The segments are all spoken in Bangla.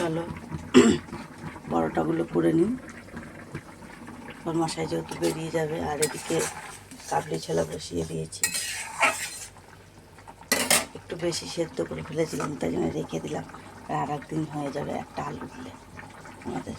চলো পরোটাগুলো করে নিই, মশাই যেহেতু বেরিয়ে যাবে। আর এদিকে কাবলি ছোলা বসিয়ে দিয়েছি, একটু বেশি সেদ্ধ করে ফেলেছিলাম, তাই জন্য রেখে দিলাম। আর একদিন হয়ে যাবে একটা আলু দিলে আমাদের।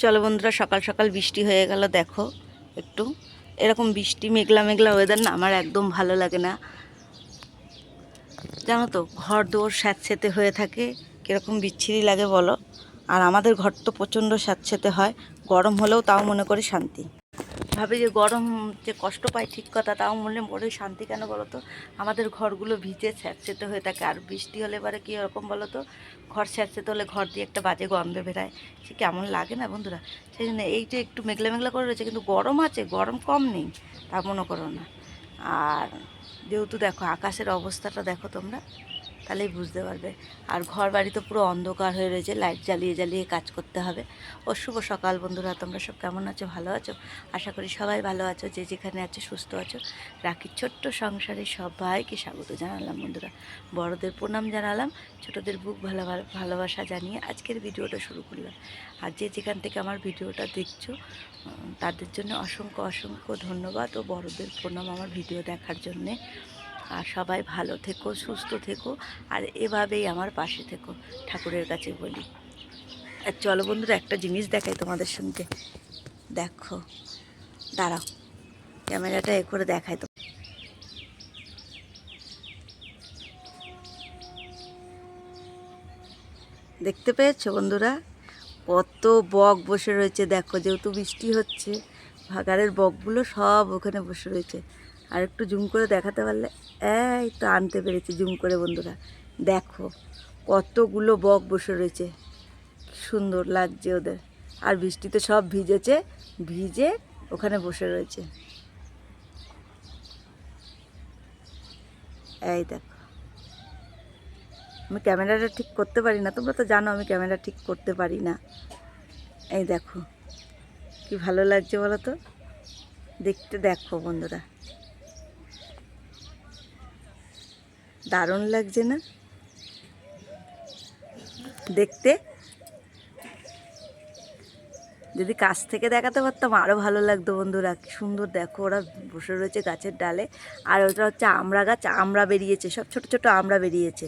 চলো বন্ধুরা, সকাল সকাল বৃষ্টি হয়ে গেল। দেখো একটু এরকম বৃষ্টি মেঘলা মেঘলা ওয়েদার না আমার একদম ভালো লাগে না, জানো তো। ঘর দোর স্যাঁতসেঁতে হয়ে থাকে, কীরকম বিচ্ছিরি লাগে বলো। আর আমাদের ঘর তো প্রচণ্ড স্যাঁতসেঁতে হয়, গরম হলেও তাও মনে করি শান্তি। ভাবে যে গরম যে কষ্ট পায় ঠিক কথা, তাও মনে মনে শান্তি কেন বলো তো। আমাদের ঘরগুলো ভিজে স্যাঁতসেঁতে হয়ে থাকে, আর বৃষ্টি হলে এবারে কী রকম বলো তো, ঘর স্যাঁতসেঁতে হলে ঘর দিয়ে একটা বাজে গন্ধ বেরায়, সে কেমন লাগে না বন্ধুরা। সেই জন্য এই যে একটু মেঘলা মেঘলা করে রয়েছে, কিন্তু গরম আছে, গরম কম নেই, তা মনে করো না। আর যেহেতু দেখো আকাশের অবস্থাটা দেখো তোমরা, তাহলেই বুঝতে পারবে। আর ঘর বাড়ি তো পুরো অন্ধকার হয়ে রয়েছে, লাইট জ্বালিয়ে জ্বালিয়ে কাজ করতে হবে। ও শুভ সকাল বন্ধুরা, তোমরা সব কেমন আছো? ভালো আছো? আশা করি সবাই ভালো আছো, যে যেখানে আছো সুস্থ আছো। রাখির ছোট্ট সংসারে সবাইকে স্বাগত জানালাম বন্ধুরা। বড়দের প্রণাম জানালাম, ছোটদের বুক ভালোবাসা জানিয়ে আজকের ভিডিওটা শুরু করলাম। আর যে যেখান থেকে আমার ভিডিওটা দেখছো তাদের জন্য অসংখ্য অসংখ্য ধন্যবাদ ও বড়দের প্রণাম আমার ভিডিও দেখার জন্যে। আর সবাই ভালো থেকো, সুস্থ থেকো, আর এভাবেই আমার পাশে থেকো, ঠাকুরের কাছে বলি। আর চলো বন্ধুরা, একটা জিনিস দেখাই তোমাদের সঙ্গে। দেখো, দাঁড়াও, ক্যামেরাটা এ করে দেখাই তো। দেখতে পেয়েছো বন্ধুরা, কত বক বসে রয়েছে। দেখো, যেহেতু বৃষ্টি হচ্ছে, ভাগাড়ের বকগুলো সব ওখানে বসে রয়েছে। আর একটু জুম করে দেখাতে পারলে, এই তো আনতে পেরেছি জুম করে বন্ধুরা। দেখো কতগুলো বক বসে রয়েছে, সুন্দর লাগছে ওদের। আর বৃষ্টিতে সব ভিজেছে, ভিজে ওখানে বসে রয়েছে। এই দেখো, আমি ক্যামেরাটা ঠিক করতে পারি না, তোমরা তো জানো আমি ক্যামেরা ঠিক করতে পারি না। এই দেখো কি ভালো লাগছে বলো তো দেখতে। দেখো বন্ধুরা, দারুণ লাগছে না দেখতে? যদি কাছ থেকে দেখাতে পারতাম আরও ভালো লাগতো বন্ধুরা। কি সুন্দর দেখো, ওরা বসে রয়েছে গাছের ডালে। আর ওটা হচ্ছে আমড়া গাছ, আমড়া বেরিয়েছে, সব ছোট ছোট আমড়া বেরিয়েছে।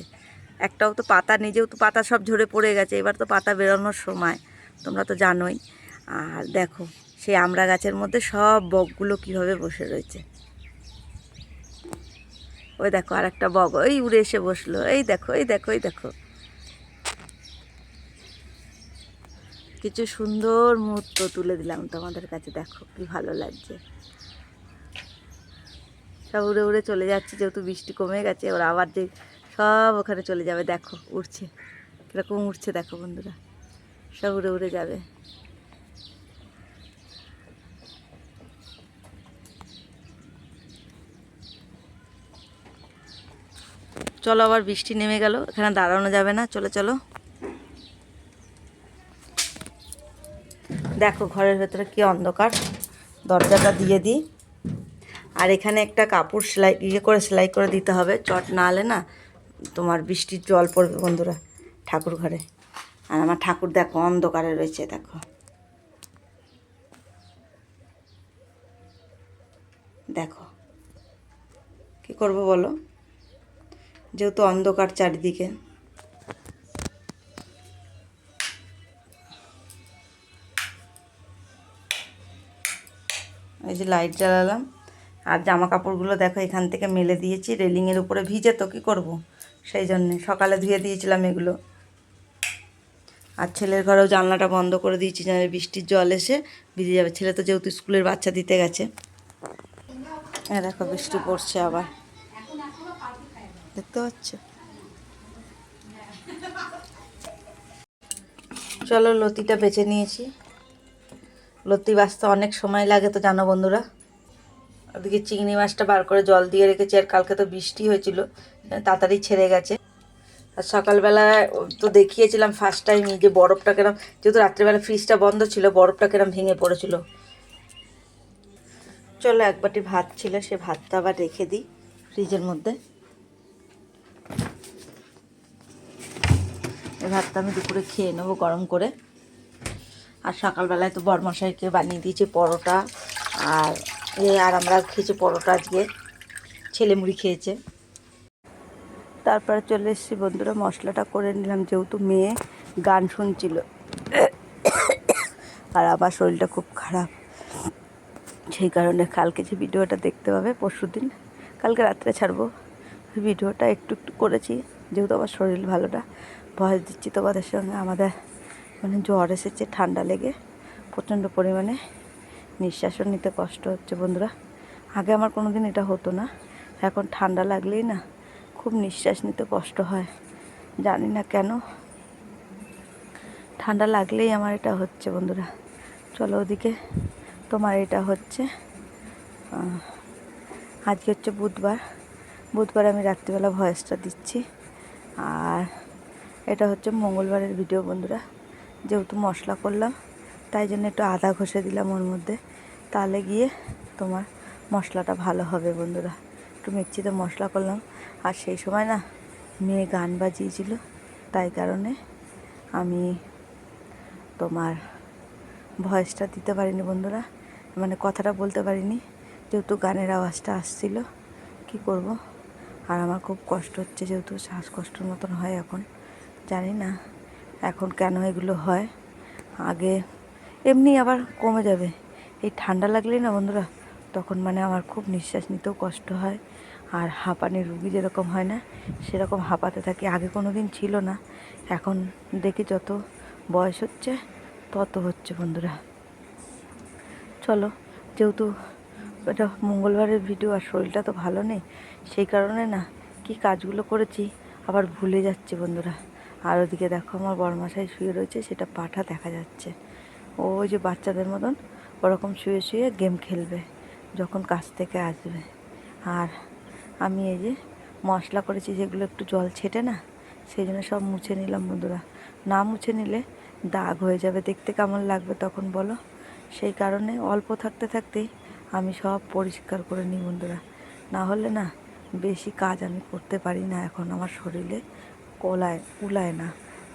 একটাও তো পাতা, নিজেও তো পাতা সব ঝরে পড়ে গেছে, এবার তো পাতা বেরোনোর সময়, তোমরা তো জানোই। আর দেখো সেই আমড়া গাছের মধ্যে সব বকগুলো কীভাবে বসে রয়েছে। ওই দেখো আর একটা বক ওই উড়ে এসে বসলো, এই দেখো এই দেখো এই দেখো। কিছু সুন্দর মুহূর্ত তুলে দিলাম তোমাদের কাছে, দেখো কি ভালো লাগছে। সব উড়ে উড়ে চলে যাচ্ছে, যেহেতু বৃষ্টি কমে গেছে ওরা আবার যে সব ওখানে চলে যাবে। দেখো উড়ছে, কীরকম উড়ছে দেখো বন্ধুরা, সব উড়ে উড়ে যাবে। চলো আবার বৃষ্টি নেমে গেল, এখানে দাঁড়ানো যাবে না, চলো চলো। দেখো ঘরের ভেতরে কি অন্ধকার, দরজাটা দিয়ে দিই। আর এখানে একটা কাপড় সেলাই সেলাই করে দিতে হবে, চট না হলে না তোমার বৃষ্টির জল পড়বে বন্ধুরা ঠাকুর ঘরে। আর আমার ঠাকুর দেখো অন্ধকারে রয়েছে, দেখো দেখো কি করব বলো, যেহেতু অন্ধকার চারিদিকে। এই যে লাইট জ্বালালাম। আর জামা কাপড়গুলো দেখো এখান থেকে মেলে দিয়েছি, রেলিংয়ের উপরে ভিজে তো কী করব, সেই জন্যে সকালে ধুয়ে দিয়েছিলাম এগুলো। আর ছেলের ঘরেও জানলাটা বন্ধ করে দিয়েছি, যেন বৃষ্টির জল এসে ভিজে যাবে। ছেলে তো যেহেতু স্কুলের বাচ্চা দিতে গেছে। দেখো বৃষ্টি পড়ছে আবার, দেখতে পাচ্ছ। চলো লতিটা বেছে নিয়েছি, লতি বাছতে অনেক সময় লাগে তো জানো বন্ধুরা। ওদিকে চিংড়ি মাছটা বার করে জল দিয়ে রেখেছি, আর কালকে তো বৃষ্টি হয়েছিল, তাড়াতাড়ি ছেড়ে গেছে। আর সকালবেলায় তো দেখিয়েছিলাম ফার্স্ট টাইমই যে বরফটা কেরম, যেহেতু রাত্রিবেলা ফ্রিজটা বন্ধ ছিল, বরফটা কেরম ভেঙে পড়েছিল। চলো এক বাটি ভাত ছিল, সে ভাতটা আবার রেখে দিই ফ্রিজের মধ্যে। এই ভাতটা আমি দুপুরে খেয়ে নেবো গরম করে। আর সকালবেলায় তো বরমশাইকে বানিয়ে দিয়েছি পরোটা, আর আমরা খেয়েছি পরোটা, আজকে ছেলে মুড়ি খেয়েছে। তারপরে চলে এসেছি বন্ধুরা, মশলাটা করে নিলাম, যেহেতু মেয়ে গান শুনছিল আর আমার শরীরটা খুব খারাপ, সেই কারণে কালকে যে ভিডিওটা দেখতে পাবে পরশুদিন, কালকে রাত্রে ছাড়বো, ভিডিওটা একটু একটু করেছি, যেহেতু আমার শরীর ভালো না। ভয়েস দিচ্ছি তোমাদের সঙ্গে। আমাদের মানে জ্বর এসেছে, ঠান্ডা লেগে প্রচণ্ড পরিমাণে নিঃশ্বাসও নিতে কষ্ট হচ্ছে বন্ধুরা। আগে আমার কোনো দিন এটা হতো না, এখন ঠান্ডা লাগলেই না খুব নিঃশ্বাস নিতে কষ্ট হয়, জানি না কেন, ঠান্ডা লাগলেই আমার এটা হচ্ছে বন্ধুরা। চলো ওদিকে তোমার এটা হচ্ছে, আজকে হচ্ছে বুধবার আমি রাত্রিবেলা ভয়েসটা দিচ্ছি। আর এটা হচ্ছে মঙ্গলবারের ভিডিও বন্ধুরা। যেহেতু মশলা করলাম তাই জন্য একটু আদা ঘষে দিলাম ওর মধ্যে, তাহলে গিয়ে তোমার মশলাটা ভালো হবে বন্ধুরা। একটু মিক্সিতে মশলা করলাম, আর সেই সময় না মেয়ে গান বাজিয়েছিল, তাই কারণে আমি তোমার ভয়েসটা দিতে পারিনি বন্ধুরা, মানে কথাটা বলতে পারিনি, যেহেতু গানের আওয়াজটা আসছিল। কি করব, আর আমার খুব কষ্ট হচ্ছে, যেহেতু শ্বাসকষ্টর মতন হয় এখন, জানি না এখন কেন এগুলো হয়। আগে এমনি আবার কমে যাবে, এই ঠান্ডা লাগলেই না বন্ধুরা তখন মানে আমার খুব নিঃশ্বাস নিতেও কষ্ট হয়, আর হাঁপানি রুগী যেরকম হয় না সেরকম হাঁপাতে থাকি। আগে কোনো দিন ছিল না, এখন দেখি যত বয়স হচ্ছে তত হচ্ছে বন্ধুরা। চলো, যেহেতু এটা মঙ্গলবারের ভিডিও আর শরীরটা তো ভালো নেই, সেই কারণে না কি কাজগুলো করেছি আবার ভুলে যাচ্ছি বন্ধুরা। আর ওদিকে দেখো আমার বড়মশাই শুয়ে রয়েছে, সেটা পাঠা দেখা যাচ্ছে, ওই যে বাচ্চাদের মতন ওরকম শুয়ে শুয়ে গেম খেলবে যখন কাজ থেকে আসবে। আর আমি এই যে মশলা করেছি যেগুলো একটু জল ছেটে না, সেই জন্য সব মুছে নিলাম বন্ধুরা। না মুছে নিলে দাগ হয়ে যাবে, দেখতে কেমন লাগবে তখন বলো, সেই কারণে অল্প থাকতে থাকতেই আমি সব পরিষ্কার করে নিই বন্ধুরা। না হলে না বেশি কাজ আমি করতে পারি না, এখন আমার শরীরে কুলায় না।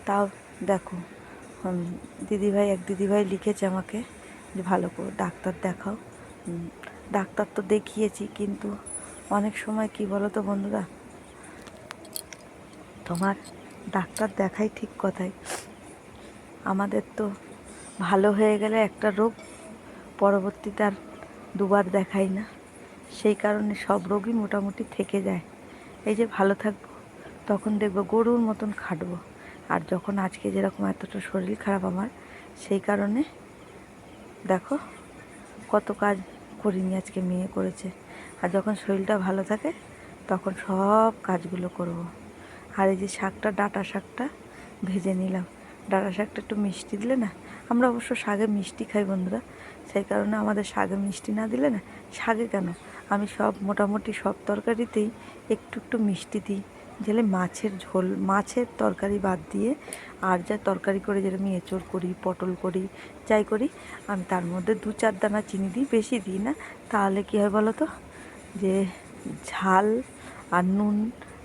তাও দেখো দিদিভাই এক দিদিভাই লিখেছে আমাকে যে ভালো করে ডাক্তার দেখাও। ডাক্তার তো দেখিয়েছি, কিন্তু অনেক সময় কি বলো তো বন্ধুরা, তোমার ডাক্তার দেখাই ঠিক কথাই, আমাদের তো ভালো হয়ে গেলে একটা রোগ পরবর্তীতে আর দুবার দেখাই না, সেই কারণে সব রোগই মোটামুটি থেকে যায়। এই যে ভালো থাকবো তখন দেখবো গরুর মতন খাটবো, আর যখন আজকে যেরকম এতটা শরীর খারাপ আমার, সেই কারণে দেখো কত কাজ করিনি, আজকে মেয়ে করেছে। আর যখন শরীরটা ভালো থাকে তখন সব কাজগুলো করব। আর এই যে শাকটা, ডাঁটা শাকটা ভেজে নিলাম। ডাঁটা শাকটা একটু মিষ্টি দিলে না, আমরা অবশ্য শাকে মিষ্টি খাই বন্ধুরা, সেই কারণে আমাদের শাকে মিষ্টি না দিলে না, শাকে কেন আমি সব মোটামুটি সব তরকারিতেই একটু একটু মিষ্টি দিই। যেলে মাছের ঝোল, মাছের তরকারি বাদ দিয়ে আর যা তরকারি করে, যেরকম এঁচোড় করি, পটল করি, যাই করি, আমি তার মধ্যে 2-4 দানা চিনি দিই, বেশি দিই না। তাহলে কী হয় বলো তো, যে ঝাল আর নুন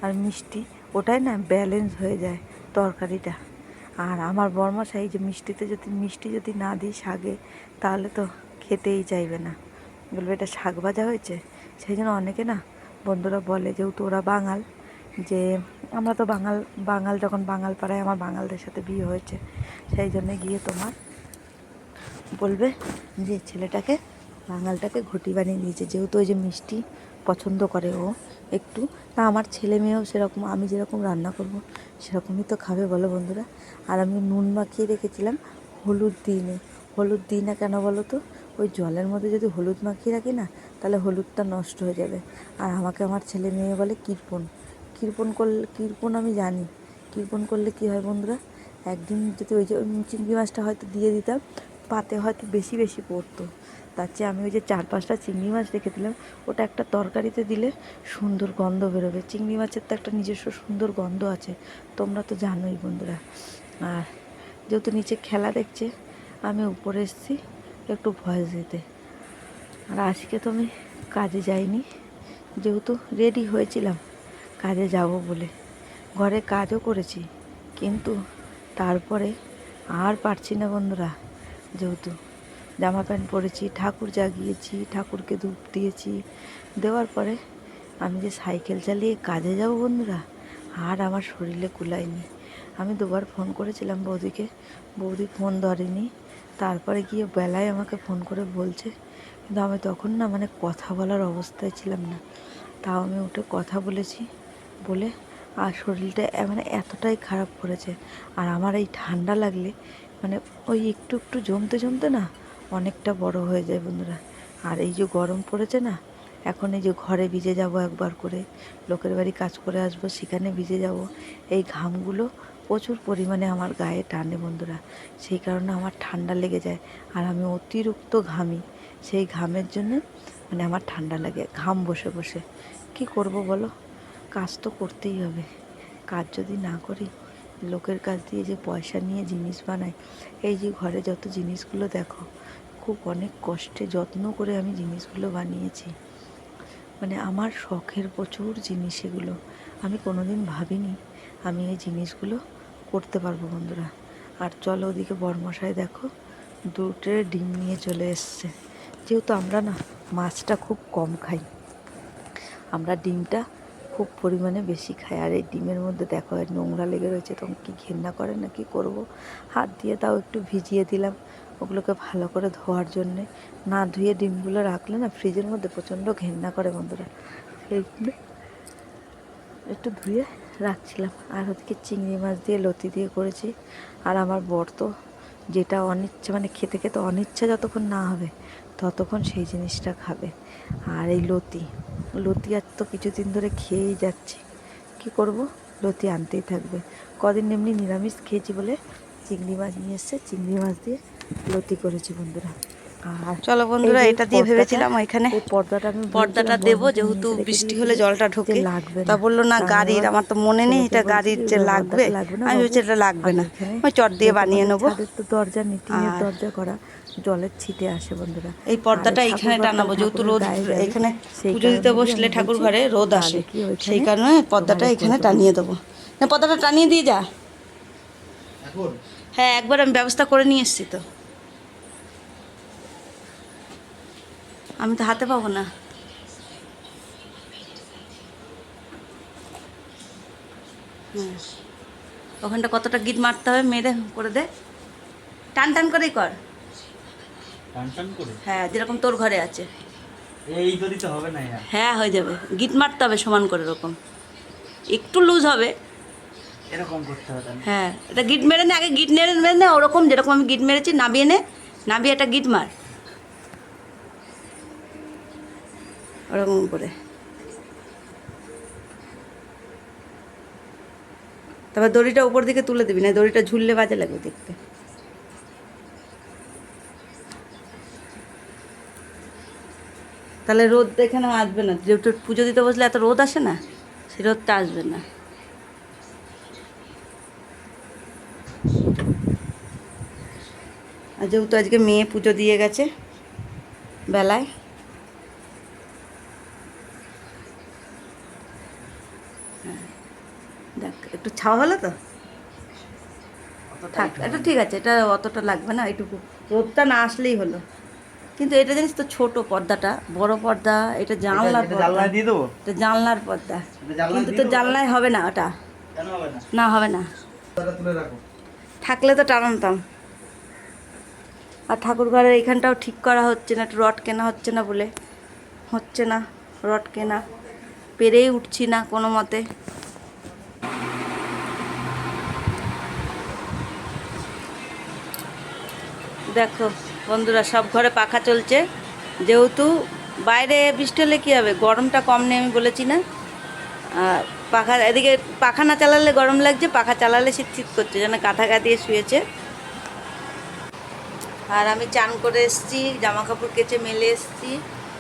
আর মিষ্টি ওটাই না ব্যালেন্স হয়ে যায় তরকারিটা। আর আমার বরমশাই যে মিষ্টি যদি না দিই শাকে, তাহলে তো খেতেই চাইবে না, বলবে এটা শাক ভাজা হয়েছে। সেই জন্য অনেকে না বন্ধুরা বলে, যেহেতু ওরা বাঙাল, যে আমরা তো বাঙাল যখন বাঙাল পাড়ায় আমার বাঙালদের সাথে বিয়ে হয়েছে, সেই জন্যে গিয়ে তোমার বলবে যে ছেলেটাকে, বাঙালটাকে ঘটি বানিয়ে দিয়েছে, যেহেতু ওই যে মিষ্টি পছন্দ করে ও একটু। তা আমার ছেলে মেয়েও সেরকম, আমি যেরকম রান্না করব সেরকমই তো খাবে বলো বন্ধুরা। আর আমি নুন মাখিয়ে রেখেছিলাম, হলুদ দিই না কেন বলো তো, ওই জলের মধ্যে যদি হলুদ মাখিয়ে রাখি না, তাহলে হলুদটা নষ্ট হয়ে যাবে। আর আমাকে আমার ছেলে মেয়ে বলে কৃপণ আমি জানি, কৃপণ করলে কী হয় বন্ধুরা, একদিন যদি ওই যে চিংড়ি মাছটা হয়তো দিয়ে দিতাম, পাতে হয়তো বেশি বেশি পড়তো, তার চেয়ে আমি ওই যে 4-5টা চিংড়ি মাছ রেখে দিলাম, ওটা একটা তরকারিতে দিলে সুন্দর গন্ধ বেরোবে। চিংড়ি মাছের তো একটা নিজস্ব সুন্দর গন্ধ আছে, তোমরা তো জানোই বন্ধুরা। আর যেহেতু নিচে খেলা দেখছে, আমি উপরে এসেছি একটু ভয়েস দিতে। আর আজকে তো আমি কাজে যাইনি, যেহেতু রেডি হয়েছিলাম কাজে যাব বলে, ঘরে কাজও করেছি, কিন্তু তারপরে আর পারছি না বন্ধুরা। যেহেতু জামা প্যান্ট পরেছি, ঠাকুর জাগিয়েছি, ঠাকুরকে ধূপ দিয়েছি, দেওয়ার পরে আমি যে সাইকেল চালিয়ে কাজে যাব বন্ধুরা, আর আমার শরীরে কুলায়নি। আমি 2বার ফোন করেছিলাম বৌদিকে, বৌদি ফোন ধরেনি। তারপরে গিয়ে বেলায় আমাকে ফোন করে বলছে, কিন্তু আমি তখন না মানে কথা বলার অবস্থায় ছিলাম না, তাও আমি উঠে কথা বলেছি বলে, আর শরীরটা মানে এতটাই খারাপ করেছে। আর আমার এই ঠান্ডা লাগলে মানে ওই একটু একটু জমতে না অনেকটা বড় হয়ে যায় বন্ধুরা। আর এই যে গরম পড়েছে না, এখন এই যে ঘরে ভিজে যাব একবার করে, লোকের বাড়ি কাজ করে আসবো, সেখানে ভিজে যাব, এই ঘামগুলো প্রচুর পরিমাণে আমার গায়ে টানে বন্ধুরা, সেই কারণে আমার ঠান্ডা লেগে যায়। আর আমি অতিরিক্ত ঘামি, সেই ঘামের জন্যে মানে আমার ঠান্ডা লাগে, ঘাম বসে বসে। কি করব বলো, কাজ তো করতেই হবে। কাজ যদি না করি, লোকের কাছ দিয়ে যে পয়সা নিয়ে জিনিস বানাই, এই যে ঘরে যত জিনিসগুলো দেখো, খুব অনেক কষ্টে যত্ন করে আমি জিনিসগুলো বানিয়েছি, মানে আমার শখের প্রচুর জিনিস এগুলো। আমি কোনোদিন ভাবিনি আমি এই জিনিসগুলো করতে পারবো বন্ধুরা। আর চলো ওদিকে বরমশাই দেখো 2 ট্রে ডিম নিয়ে চলে এসছে। যেহেতু আমরা না মাছটা খুব কম খাই, আমরা ডিমটা খুব পরিমাণে বেশি খাই। আর এই ডিমের মধ্যে দেখো নোংরা লেগে রয়েছে, তখন কি ঘেন্না করে না, কি করব, হাত দিয়ে তাও একটু ভিজিয়ে দিলাম ওগুলোকে ভালো করে ধোয়ার জন্যে। না ধুয়ে ডিমগুলো রাখলে না ফ্রিজের মধ্যে প্রচণ্ড ঘেন্না করে বন্ধুরা, সেইগুলো একটু ধুয়ে রাখছিলাম। আর ওদিকে চিংড়ি মাছ দিয়ে লতি দিয়ে করেছি। আর আমার বর তো যেটা অনিচ্ছা, মানে খেতে খেতে অনিচ্ছা যতক্ষণ না হবে ততক্ষণ সেই জিনিসটা খাবে। আর এই লতি আর তো কিছুদিন ধরে খেয়েই যাচ্ছি, কি করব, লতি আনতেই থাকবে। কদিন এমনি নিরামিষ খেয়েছি বলে চিংড়ি মাছ নিয়ে এসছে, চিংড়ি মাছ দিয়ে লতি করেছি বন্ধুরা। আর চলো বন্ধুরা, এটা দিয়ে ভেবেছিলাম এখানে পর্দাটা দেবো, যেহেতু বৃষ্টি হলে জলটা ঢোকে। তা বললো না গাড়ির, আমার তো মনে নেই এটা গাড়ির যে লাগবে, আমি ভেবেছি এটা লাগবে না, ওই চট দিয়ে বানিয়ে নেবো। তো দরজা নেই, টিনের দরজা করা, জলের ছিটে আসে বন্ধুরা। এই পর্দাটা এখানে টানাবো, যেহেতু রোদ, এখানে পুজো দিতে বসলে ঠাকুর ঘরে রোদ আসে, সেই কারণে পর্দাটা এখানে টানিয়ে দেবো। না পর্দাটা টানিয়ে দিয়ে যা, হ্যাঁ, একবার আমি ব্যবস্থা করে নিয়ে এসেছি তো। আমি তো হাতে পাবো না। হ্যাঁ, ওখানটা কতটা গিট মারতে হবে মেরে করে দে, টান টান করেই কর। টান টান করে? হ্যাঁ, যেরকম তোর ঘরে আছে। এই দড়ি তো হবে না। হ্যাঁ, হয়ে যাবে, গিট মারতে হবে সমান করে, এরকম একটু লুজ হবে। এরকম করতে হবে তাহলে? হ্যাঁ, এটা গিট মেরে নে, আগে গিট মেরে মেরে নে, ওরকম যেরকম আমি গিট মেরেছি নাবিয়ে নে, নাবিয়ে একটা গিট মার ওরকম করে। তারপর দড়িটা উপর দিকে তুলে দিবি, না দড়িটা ঝুললে বাজে লাগবে দেখতে। তাহলে রোদ এখানে আসবে না, যেহেতু পুজো দিতে বসলে এত রোদ আসে না, সে রোদটা আসবে না। আর যেহেতু আজকে মেয়ে পুজো দিয়ে গেছে বেলায়, হ্যাঁ দেখ একটু ছাওয়া হলো তো, থাক, এটা ঠিক আছে, এটা অতটা লাগবে না, এইটুকু রোদটা না আসলেই হলো। কিন্তু এটা জানিস তো ছোট পর্দাটা, বড় পর্দা, এটা জানলার পর্দা। জানলায় দিয়ে দেবো? এটা জানলার পর্দা, জানলায় কিন্তু দিয়ে তো দেবো? জানলায় হবে না ওটা। কেন হবে না? না, হবে না, তুলে রাখো। থাকলে তো টানাতাম। আর ঠাকুর ঘরের এইখানটাও ঠিক করা হচ্ছে না, একটু রড কেনা হচ্ছে না বলে, হচ্ছে না রড কেনা, পেরেই উঠছি না কোনো মতে। দেখো বন্ধুরা, সব ঘরে পাখা চলছে, যেহেতু বাইরে বৃষ্টি হলে কী হবে, গরমটা কম নেই আমি বলেছি না। আর পাখা এদিকে, পাখা না চালালে গরম লাগছে, পাখা চালালে শীত শীত করছে, যেন কাঁথা গা দিয়ে শুয়েছে। আর আমি চান করে এসেছি, জামা কাপড় কেচে মেলে এসেছি,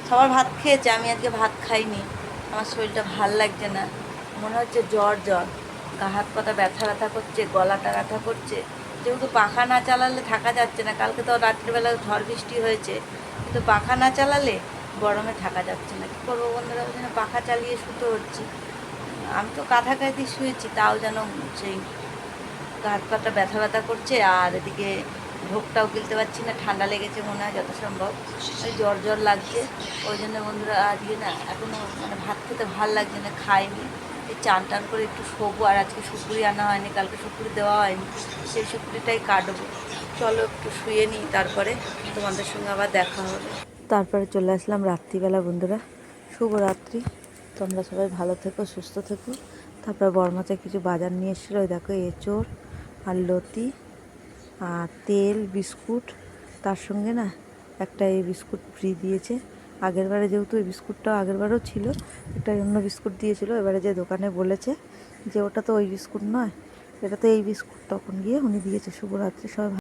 সবার ভাত খেয়েছে, আমি আজকে ভাত খাইনি, আমার শরীরটা ভাল লাগছে না, মনে হচ্ছে জ্বর জ্বর, গা হাত পাতা ব্যথা ব্যথা করছে, গলাটা ব্যথা করছে। যেহেতু পাখা না চালালে থাকা যাচ্ছে না, কালকে তো রাত্রিবেলা ঝড় বৃষ্টি হয়েছে, কিন্তু পাখা না চালালে গরমে থাকা যাচ্ছে না। কী করবো বন্ধুরা, ওই জন্য পাখা চালিয়ে শুতে হচ্ছে। আমি তো কাঁথা গায়ে শুয়েছি, তাও যেন সেই গা হাত পাটা ব্যথা ব্যথা করছে, আর এদিকে ঢোকটাও গিলতে পারছি না, ঠান্ডা লেগেছে মনে হয় যত সম্ভব, ওই জ্বর জ্বর লাগছে। ওই জন্য বন্ধুরা আজকে না এখনও মানে ভাত খেতে ভাল লাগছে না, খাইনি। এই চান টান করে একটু শোবো, আর আজকে শুকুরি আনা হয়নি, কালকে শুকুরি দেওয়া হয়নি, সেই শুকুরিটাই কাটবো। চলো একটু শুয়ে নিই, তারপরে তোমাদের সঙ্গে আবার দেখা হবে। তারপরে চলে আসলাম রাত্রিবেলা বন্ধুরা, শুভরাত্রি, তোমরা সবাই ভালো থেকো, সুস্থ থেকো। তারপরে বর্মাতে কিছু বাজার নিয়ে এসেছিলো, ওই দেখো এঁচোড় আর লতি আর তেল, বিস্কুট, তার সঙ্গে না একটা এই বিস্কুট ফ্রি দিয়েছে। আগেরবারে যেহেতু এই বিস্কুটটাও আগেরবারেও ছিল, একটা অন্য বিস্কুট দিয়েছিল, এবারে যে দোকানে বলেছে যে ওটা তো ওই বিস্কুট নয়, এটা তো এই বিস্কুট, তখন গিয়ে উনি দিয়েছে। শুভরাত্রি সবাই।